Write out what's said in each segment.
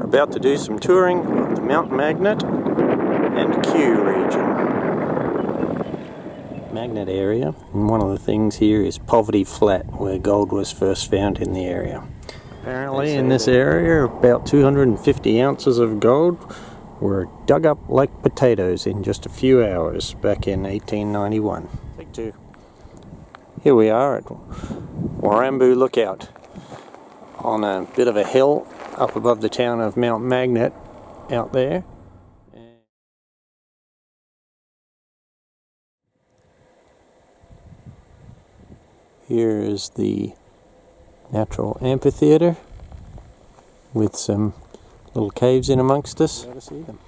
about to do some touring of the Mount Magnet and Kew region. Magnet area, and one of the things here is Poverty Flat, where gold was first found in the area. Apparently in this area about 250 ounces of gold were dug up like potatoes in just a few hours back in 1891. Take two. Here we are at Warramboo Lookout on a bit of a hill up above the town of Mount Magnet out there. Here is the natural amphitheatre with some little caves in amongst us. Glad to see them.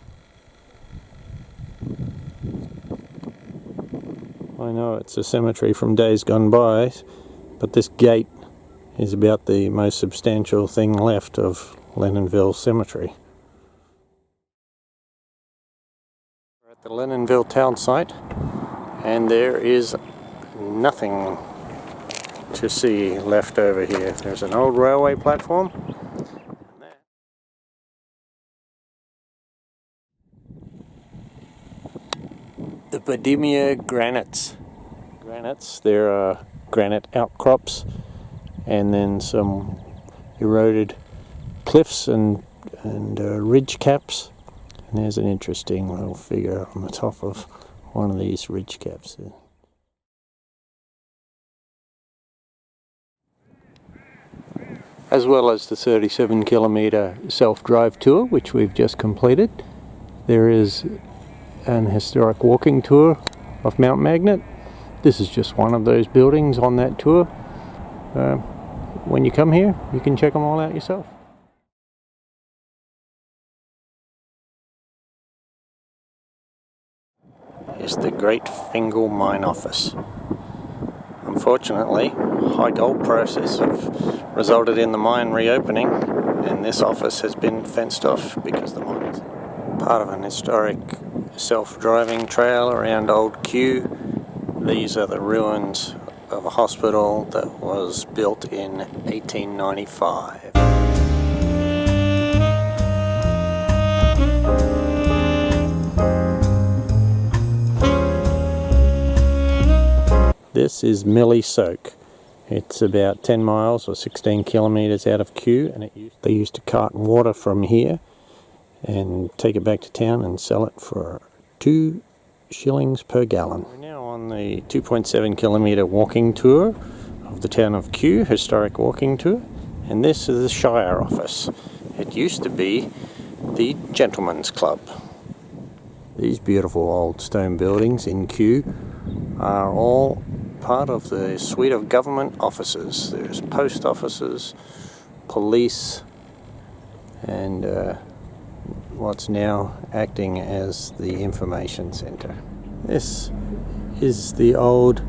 I know it's a cemetery from days gone by, but this gate is about the most substantial thing left of Lennonville Cemetery. We're at the Lennonville Townsite, and there is nothing to see left over here. There's an old railway platform. The Bohemia Granites. There are granite outcrops and then some eroded cliffs and ridge caps. And there's an interesting little figure on the top of one of these ridge caps there. As well as the 37-kilometre self-drive tour, which we've just completed. There is an historic walking tour of Mount Magnet. This is just one of those buildings on that tour. When you come here, you can check them all out yourself. Here's the Great Fingal Mine Office. Unfortunately, high gold prices have resulted in the mine reopening, and this office has been fenced off because the mine is part of an historic self-driving trail around Old Kew. These are the ruins of a hospital that was built in 1895. This is Millie Soak. It's about 10 miles or 16 kilometres out of Kew, and they used to cart water from here and take it back to town and sell it for 2 shillings per gallon. We're now on the 2.7 kilometre walking tour of the town of Kew, historic walking tour, and this is the Shire office. It used to be the Gentlemen's Club. These beautiful old stone buildings in Kew are all part of the suite of government offices. There's post offices, police, and what's now acting as the information centre. This is the old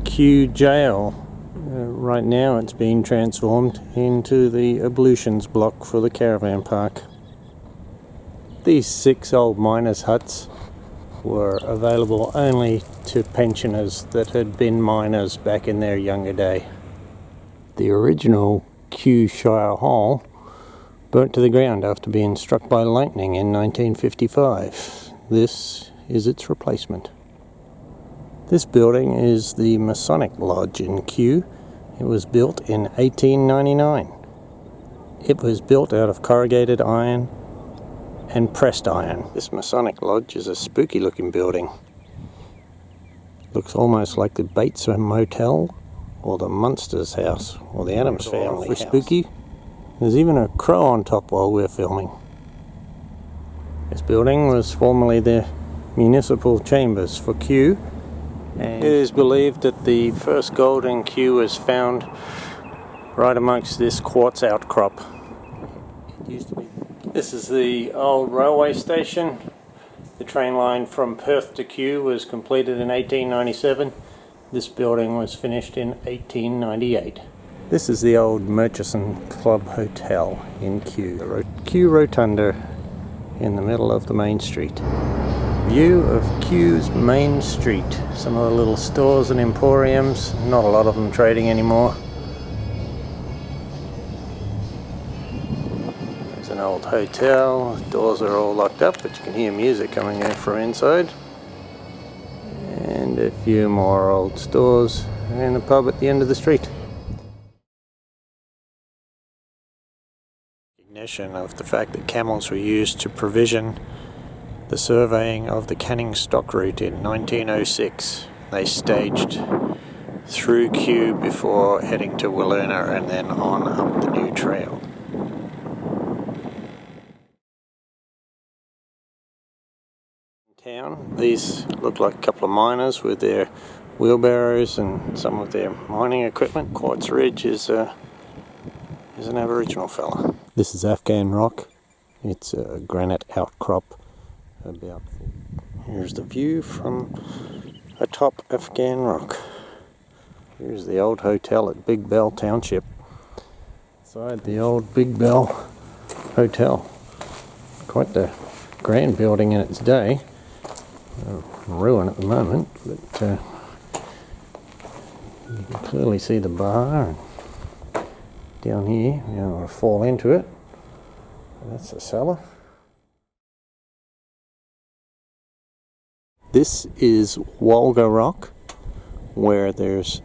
Kew jail. Right now it's being transformed into the ablutions block for the caravan park. These 6 old miners' huts were available only to pensioners that had been miners back in their younger day. The original Kew Shire Hall burnt to the ground after being struck by lightning in 1955. This is its replacement. This building is the Masonic Lodge in Kew. It was built in 1899. It was built out of corrugated iron and pressed iron. This Masonic Lodge is a spooky looking building. Looks almost like the Bates Motel or the Munsters house or the Adams family house. Spooky. There's even a crow on top while we're filming. This building was formerly the municipal chambers for Kew, and it is believed that the first gold in Kew was found right amongst this quartz outcrop. It used to be. This is the old railway station. The train line from Perth to Kew was completed in 1897. This building was finished in 1898. This is the old Murchison Club Hotel in Kew. The Kew Rotunda in the middle of the main street. View of Kew's main street. Some of the little stores and emporiums, not a lot of them trading anymore. There's an an old hotel. Doors are all locked up, but you can hear music coming out from inside. And a few more old stores and a pub at the end of the street. Recognition of the fact that camels were used to provision the surveying of the Canning stock route in 1906. They staged through Kew before heading to Willerna and then on up the new trail. Town, these look like a couple of miners with their wheelbarrows and some of their mining equipment. Quartz Ridge is an Aboriginal fella. This is Afghan rock. It's a granite outcrop. Here's the view from atop Afghan rock. Here's the old hotel at Big Bell Township. Inside the old Big Bell Hotel. Quite the grand building in its day. Ruin at the moment, but you can clearly see the bar down here. You don't want to fall into it. That's the cellar. This is Walga Rock, where there's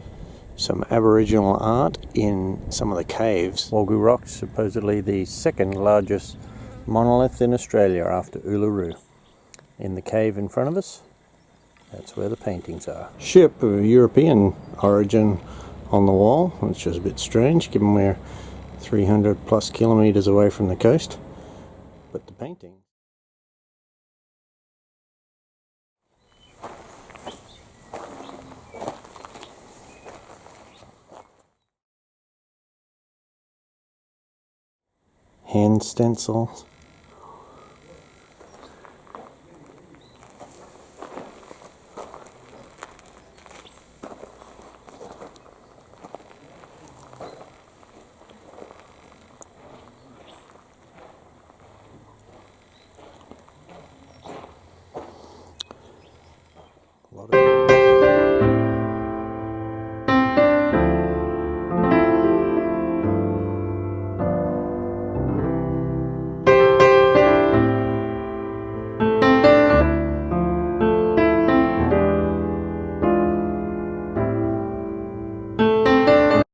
some Aboriginal art in some of the caves. Mogu Rocks, supposedly the second largest monolith in Australia after Uluru. In the cave in front of us, that's where the paintings are. Ship of European origin on the wall, which is a bit strange given we're 300 plus kilometres away from the coast. But the painting. Hand stencils.